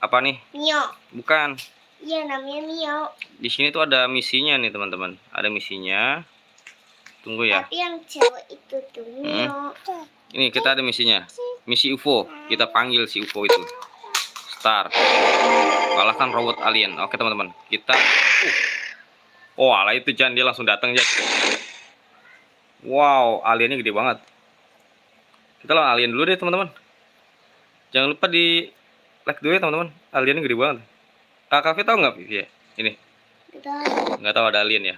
apa nih? Mio. Bukan. Iya, namanya Mio. Di sini tuh ada misinya nih teman-teman. Ada misinya. Tunggu ya. Tapi yang cewek itu tuh Mio. Ini kita ada misinya. Misi UFO. Kita panggil si UFO itu. Start. Kalahkan robot alien. Oke teman-teman. Kita. Oh, ala itu Jan, dia langsung datang Jan. Wow, aliennya gede banget. Kita lawan alien dulu deh teman-teman. Jangan lupa di like dulu ya teman-teman. Aliennya gede banget. Kakak tahu nggak ya? Ini. Nggak tahu ada alien ya.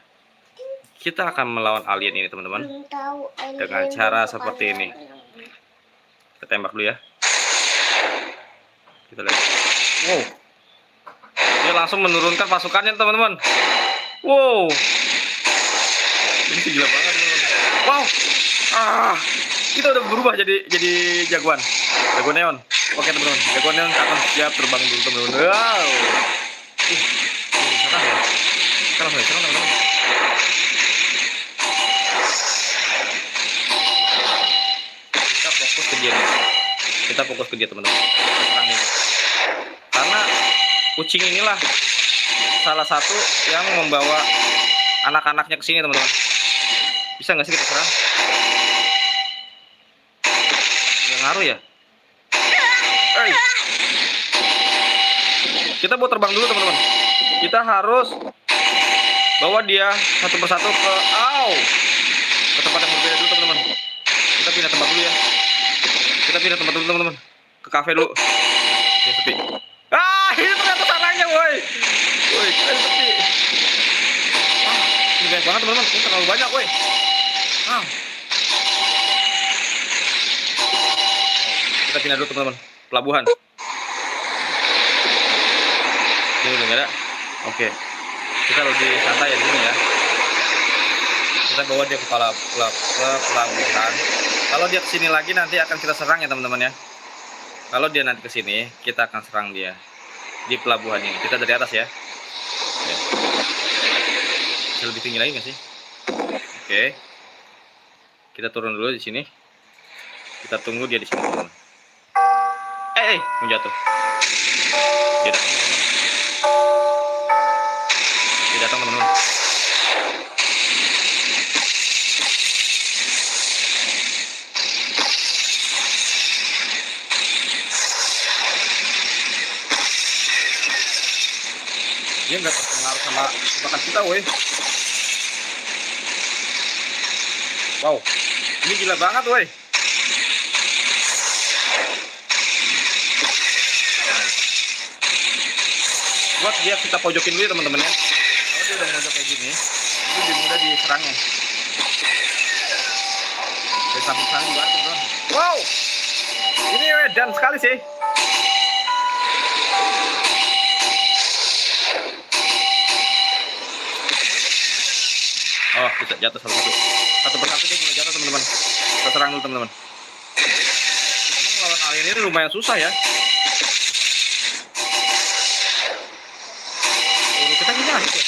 Kita akan melawan alien ini teman-teman. Dengan cara seperti ini. Kita tembak dulu ya. Kita lihat. Wow. Dia langsung menurunkan pasukannya teman-teman. Wow. Ini gila banget teman-teman. Wow. Kita udah berubah jadi jagoan. Jagoan neon. Oke teman-teman. Jagoan neon akan siap terbang dulu teman-teman. Wow. Serang ya. Kita langsung serang teman-teman. Kita fokus ke dia nih. Kita fokus ke dia teman-teman. Kita serang ini. Karena kucing inilah salah satu yang membawa anak-anaknya ke sini teman-teman. Bisa nggak sih kita serang? Nggak ngaruh ya? Hey. Kita mau terbang dulu teman-teman. Kita harus bawa dia satu persatu ke tempat yang berbeda dulu teman-teman. Kita pindah tempat dulu ya. Kita pindah tempat dulu teman-teman. Ke kafe dulu. Oke, sepi. Ini ternyata sarangnya woi. Woi, keren sepi. Ini banyak banget teman-teman. Ini terlalu banyak woi. Kita pindah dulu teman-teman. Pelabuhan. Ini udah nggak ada. Oke. Kita lebih santai ya di sini ya. Kita bawa dia ke pelabuhan. Kalau dia kesini lagi nanti akan kita serang ya teman-teman ya. Kalau dia nanti kesini, kita akan serang dia di pelabuhan ini. Kita dari atas ya. Oke. Bisa lebih tinggi lagi nggak sih? Oke. Kita turun dulu di sini. Kita tunggu dia di sini teman-teman. Mau jatuh. Dia datang. Dia datang teman-teman. Dia nggak terpengaruh sama tembakan kita, woi. Wow, ini gila banget, woi. Buat dia kita pojokin dulu ya teman-teman ya. Kalau dia udah mojok kayak gini, itu lebih mudah diserangnya. Dari samping-samping juga teman-teman. Wow, ini edan sekali sih. Oh, kita jatuh satu persatu dia mulai jatuh teman-teman. Kita serang dulu teman-teman. Emang lawan alien ini lumayan susah ya. Kita gini aja ya.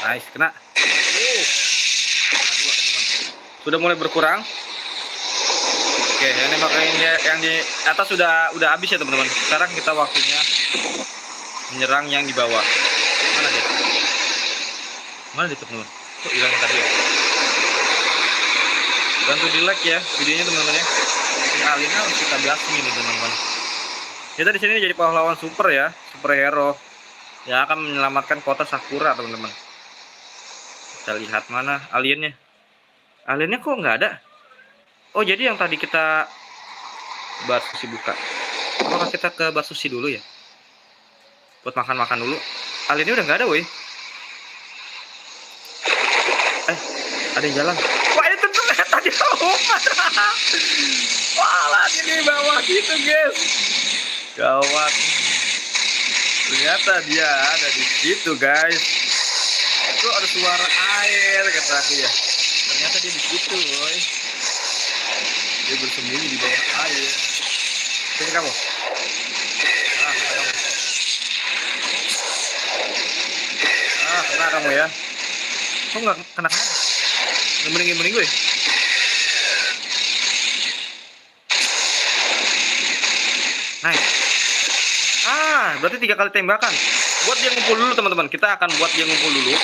Nice, kena. Sudah mulai berkurang. Oke, yang makanya yang di atas sudah habis ya teman-teman. Sekarang kita waktunya menyerang yang di bawah. Mana dia? Mana dia teman-teman? Kok hilang tadi ya? Bantu di like ya videonya teman-teman ya. Ini alien harus kita basmi nih teman-teman. Kita di sini jadi pahlawan super ya, superhero yang akan menyelamatkan kota Sakura teman-teman. Kita lihat mana aliennya. Aliennya kok nggak ada? Oh, jadi yang tadi kita bar sushi buka. Apakah kita ke bar sushi dulu ya? Buat makan-makan dulu. Aliennya udah nggak ada, woi. Ada yang jalan. Wah, ini tentu tadi wah, lagi di bawah gitu, guys. Gawat. Ternyata dia ada di situ, guys. Itu ada suara air kata aku ya. Ternyata dia di situ, boy. Dia bersembunyi di bawah air. Sini kamu. Ah, kena kamu. Ah, kena kamu ya. Kok nggak kena? Ngebening gue. Nice. Ah, berarti 3 kali tembakan. Buat dia ngumpul dulu teman-teman. Kita akan buat dia ngumpul dulu.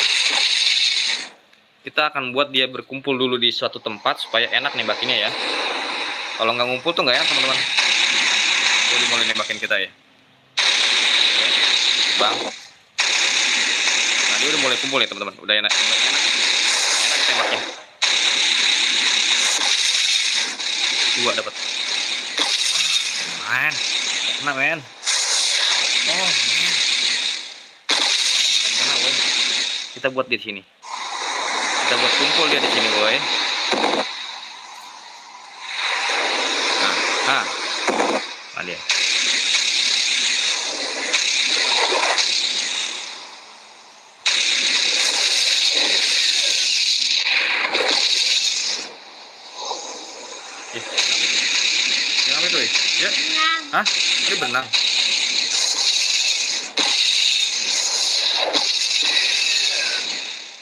Kita akan buat dia berkumpul dulu di suatu tempat supaya enak nembakinnya ya. Kalau nggak ngumpul tuh nggak enak teman-teman. Udah mulai nembakin kita ya. Bang. Nah, dia udah mulai kumpul ya teman-teman. Udah enak. Enak tembaknya. 2 dapat. Men. Kena men. Oh, men. Kena woy. Kita buat di sini. Kita buat kumpul dia di sini, boy. Nah, dia. Kenapa itu? Ya? Hah? Tadi benang.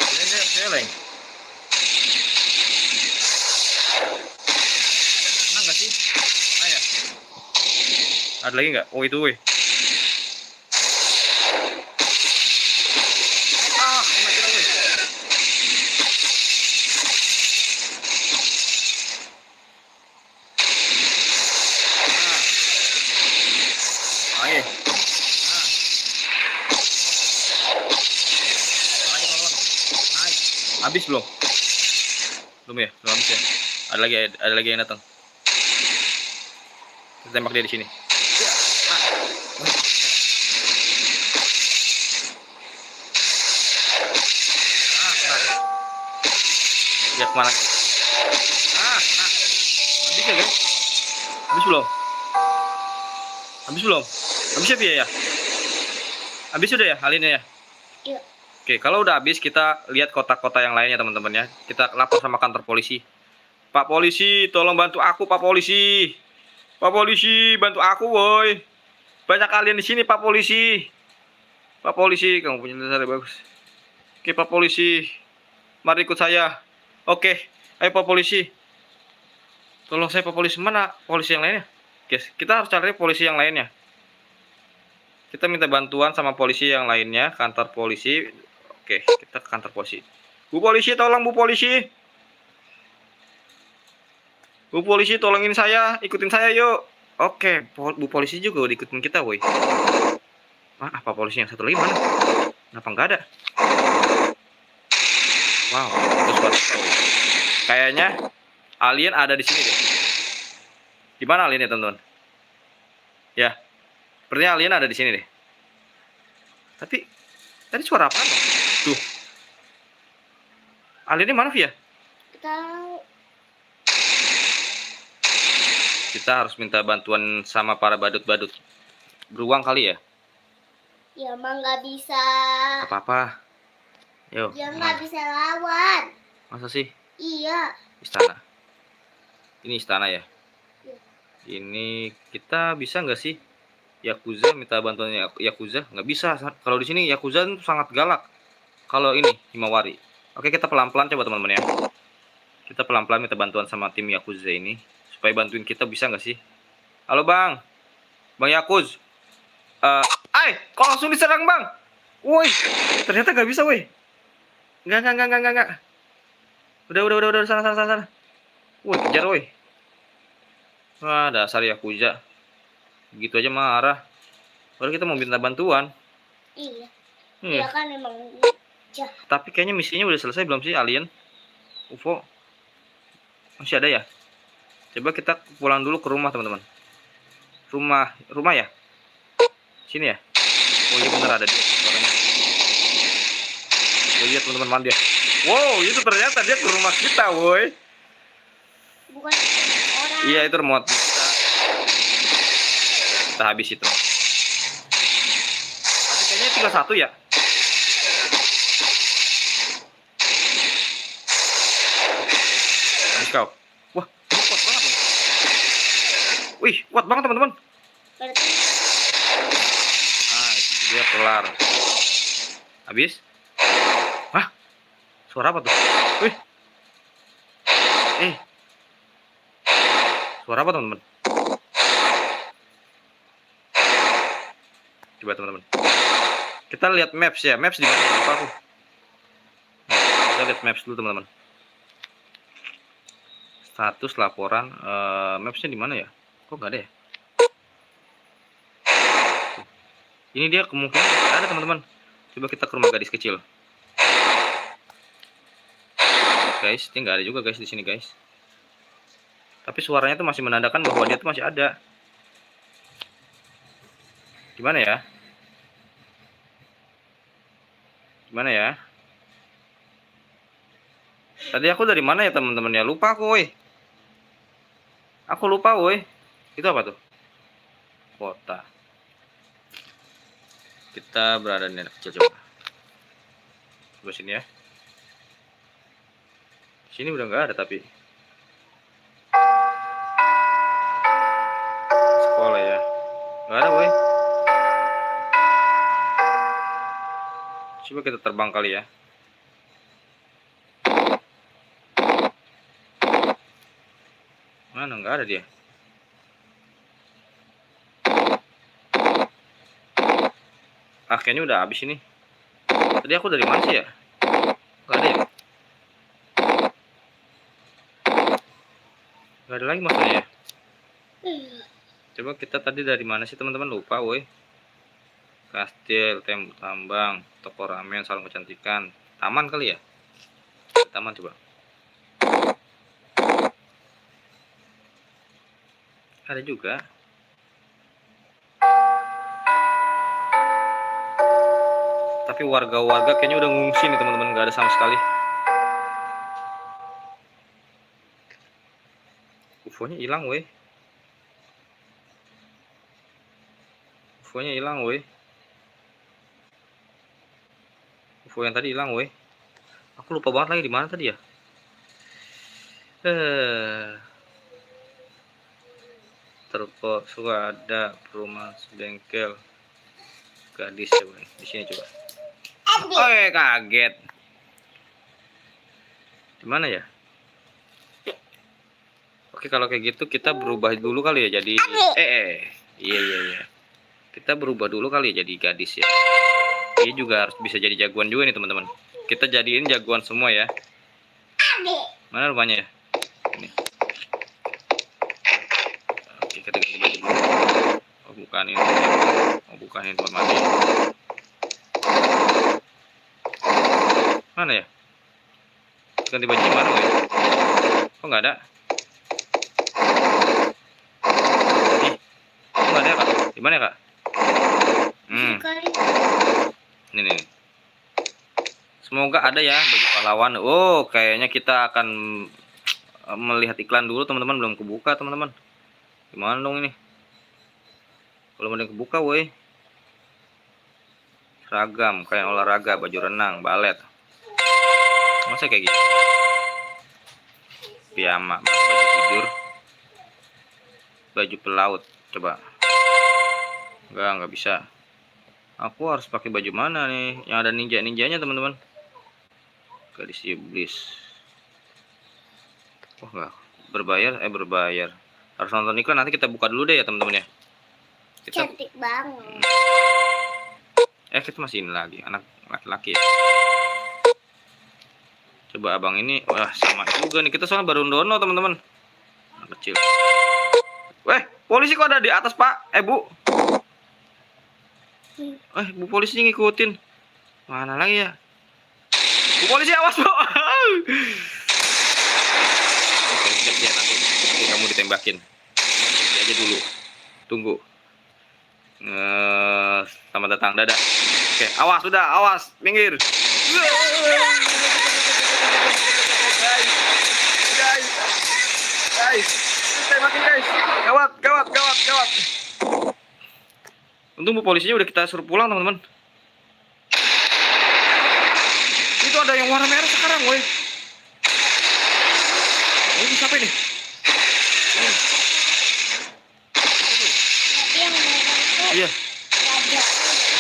Ini celeng. Benang nggak sih? Ayah. Ada lagi nggak? Oh itu, weh. Ah, kena kita, weh. Ayo. Nah. Ayo, kawan. Nice. Habis belum? Belum ya? Belum habis ya? Ada lagi yang datang. Kita tembak dia di sini. Ya kemana? Habis ya guys? Habis belum? Habis belum? Habis ya? Habis sudah ya halinnya ya? Iya. Oke, kalau udah habis kita lihat kota-kota yang lainnya teman-teman ya. Kita lapor sama kantor polisi. Pak polisi, tolong bantu aku Pak polisi. Pak polisi, bantu aku woi. Banyak kalian di sini Pak polisi. Pak polisi, kamu punya dasar bagus. Oke Pak polisi, mari ikut saya. Oke, ayo Pak polisi. Tolong saya Pak polisi, mana polisi yang lainnya? Guys, kita harus cari polisi yang lainnya. Kita minta bantuan sama polisi yang lainnya, kantor polisi. Oke, kita ke kantor polisi. Bu polisi, tolong Bu polisi. Bu polisi, tolongin saya, ikutin saya yuk. Oke, Bu polisi juga udah ikutin kita, woi. Apa polisi yang satu lagi mana? Kenapa nggak ada? Wow, itu suara kita, woi. Kayaknya alien ada di sini deh. Di mana aliennya, teman-teman? Ya, sepertinya alien ada di sini deh. Tapi tadi suara apa dong? Tuh. Aliennya mana, Via? Tahu. Kita harus minta bantuan sama para badut-badut beruang kali ya? Ya mah nggak bisa. Apa-apa. Yo. Ya nggak bisa lawan. Masa sih? Iya. Istana. Ini istana ya? Iya. Ini kita bisa nggak sih? Yakuza minta bantuan Yakuza? Nggak bisa. Kalau di sini Yakuza itu sangat galak. Kalau ini Himawari. Oke, kita pelan-pelan coba teman-teman ya. Kita pelan-pelan minta bantuan sama tim Yakuza ini. Supaya bantuin kita, bisa nggak sih? Halo bang. Bang Yakuz. Kok langsung diserang bang? Woi, ternyata nggak bisa woi. Nggak. Udah, sana. Woi, kejar woi. Wah, dasar Yakuza. Gitu aja marah. Baru kita mau minta bantuan. Iya. Iya. Dia kan emang jahat. Tapi kayaknya misinya udah selesai belum sih, alien? UFO masih ada ya? Coba kita pulang dulu ke rumah teman-teman. Rumah ya? Sini ya? Oh iya bener ada dia suaranya. Oh iya teman-teman, mana dia? Wow, itu ternyata dia ke rumah kita, woi. Bukan orang. Iya, itu remote kita. Kita habis itu. Tapi kayaknya tinggal 1 ya? Habis kau. Wah, ini kuat banget loh. Wih, kuat banget teman-teman. Berarti Nice, dia kelar. Habis? Hah? Suara apa tuh? Wih. Suara apa teman-teman? Coba teman-teman. Kita lihat maps ya. Maps di mana? Lupa aku. Nah, kita lihat maps dulu teman-teman. Status laporan. Mapsnya di mana ya? Kok nggak ada ya? Ini dia kemungkinan ada teman-teman. Coba kita ke rumah gadis kecil. Guys, ini nggak ada juga guys di sini guys. Tapi suaranya tuh masih menandakan bahwa dia tuh masih ada. Gimana ya? Gimana ya? Tadi aku dari mana ya teman-teman ya? Lupa aku, woi. Aku lupa, woi. Itu apa tuh? Kota. Kita berada di anak kecil coba. Coba sini ya. Sini udah nggak ada tapi. Sekolah ya. Nggak ada, woi. Coba kita terbang kali ya. Mana nggak ada dia? Kayaknya udah habis ini. Tadi aku dari mana sih ya? Nggak ada ya? Nggak ada lagi maksudnya ya? Coba kita tadi dari mana sih teman-teman? Lupa, woi. Kastil, tambang, toko ramen, salon kecantikan, taman kali ya? Taman coba. Ada juga. Tapi warga-warga kayaknya udah ngungsi nih teman-teman, nggak ada sama sekali. UFO-nya hilang, woi. UFO-nya hilang, woi. UFO yang tadi hilang, woi. Aku lupa banget lagi di mana tadi ya. Terpok ada perumahan bengkel gadis coba di sini coba. Oh kaget. Di mana ya? Oke kalau kayak gitu kita berubah dulu kali ya jadi iya. Kita berubah dulu kali ya jadi gadis ya. Dia juga harus bisa jadi jagoan juga nih teman-teman. Kita jadiin jagoan semua ya. Mana rumahnya ya? Ini. Oke kita ganti baju dulu. Oh bukan ini. Oh bukan ini tempat mandi. Mana ya? Ganti baju mana ya? Kok nggak ada? Kok nggak ada ya, kak? Di mana ya, kak? Ini. Semoga ada ya baju pahlawan. Oh, kayaknya kita akan melihat iklan dulu teman-teman, belum kebuka teman-teman. Gimana dong ini? Belum ada yang kebuka, woi. Seragam, kayak olahraga, baju renang, balet. Masa kayak gitu? Piyama, baju tidur, baju pelaut. Coba. Enggak bisa. Aku harus pakai baju mana nih? Yang ada ninjanya teman-teman. Gadis iblis. Oh enggak. Berbayar. Harus nonton iklan, nanti kita buka dulu deh ya teman-teman ya. Kita... Cantik banget. Kita masih ini lagi, anak laki-laki ya. Coba abang ini, wah sama juga nih. Kita soalnya baru dono teman-teman. Anak kecil. Weh, polisi kok ada di atas pak? Bu. Bu polisi ngikutin. Mana lagi ya? Bu polisi awas bu. Oke, siap nanti kamu ditembakin. Ini aja dulu. Tunggu. Selamat datang, dadah. Oke, awas, minggir. Guys, tembakin guys. Gawat. Untung bu polisinya udah kita suruh pulang teman-teman. Itu ada yang warna merah sekarang, woi. Ini siapa ini? Tapi yang Iya, Raja.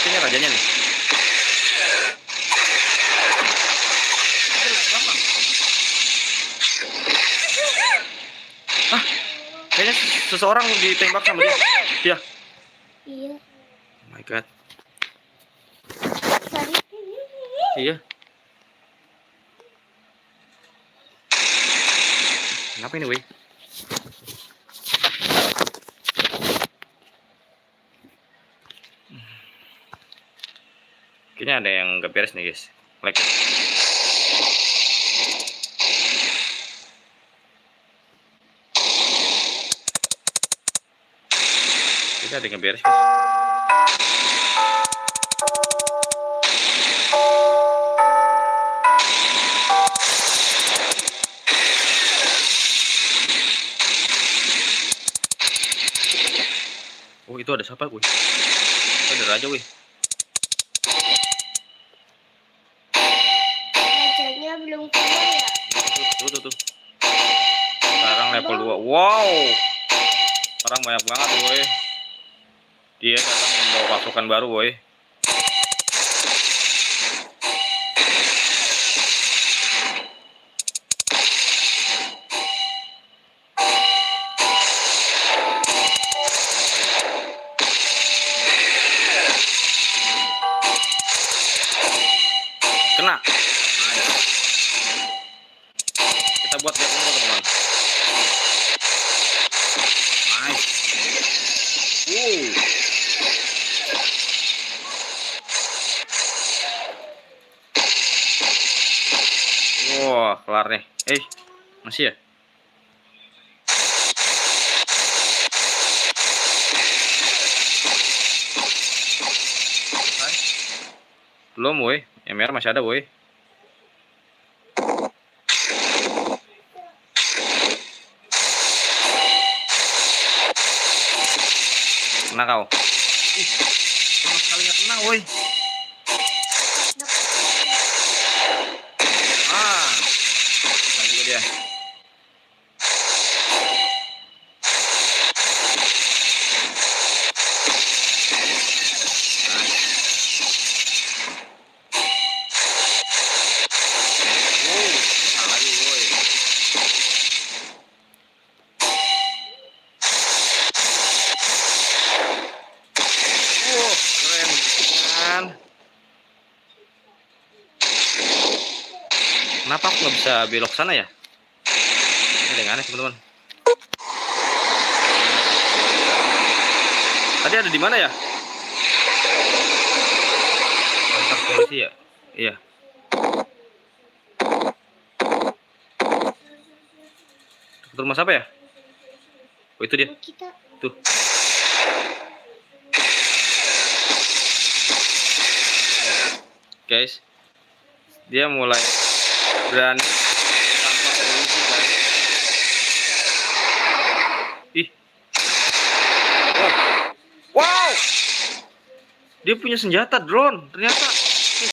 kayaknya rajanya nih. Belakang. Ah, kayaknya seseorang ditembak sama dia. Iya. Iya. Oh my god. Sorry. Iya. Kenapa ini, weh? Kayaknya ada yang gak beres nih, guys. Like. Kayaknya ada yang gak beres, guys. Oh, itu ada siapa, weh? Ada raja, weh. Rajanya belum keluar ya? Tuh. Sekarang level 2. Wow. Sekarang banyak banget, woi. Dia datang membawa pasukan baru, woi. Kena. Nice. Kita buat dia kumpul, teman-teman. Nice. Wah, kelar nih. Masih ya? Selesai? Belum, woi. MR masih ada, woi. Kena kau. Sama sekali nggak kena, woi. Kena juga dia. Kena lagi, woi. Keren kan? Kenapa aku nggak bisa belok sana ya? Ini ada yang aneh, teman-teman. Tadi ada di mana ya? Kantor polisi ya? Iya. Ke rumah siapa ya? Oh, itu dia. Kita Tuh. Guys, dia mulai berani kantor polisi, guys. Ih. Wow. Wow. Dia punya senjata drone ternyata.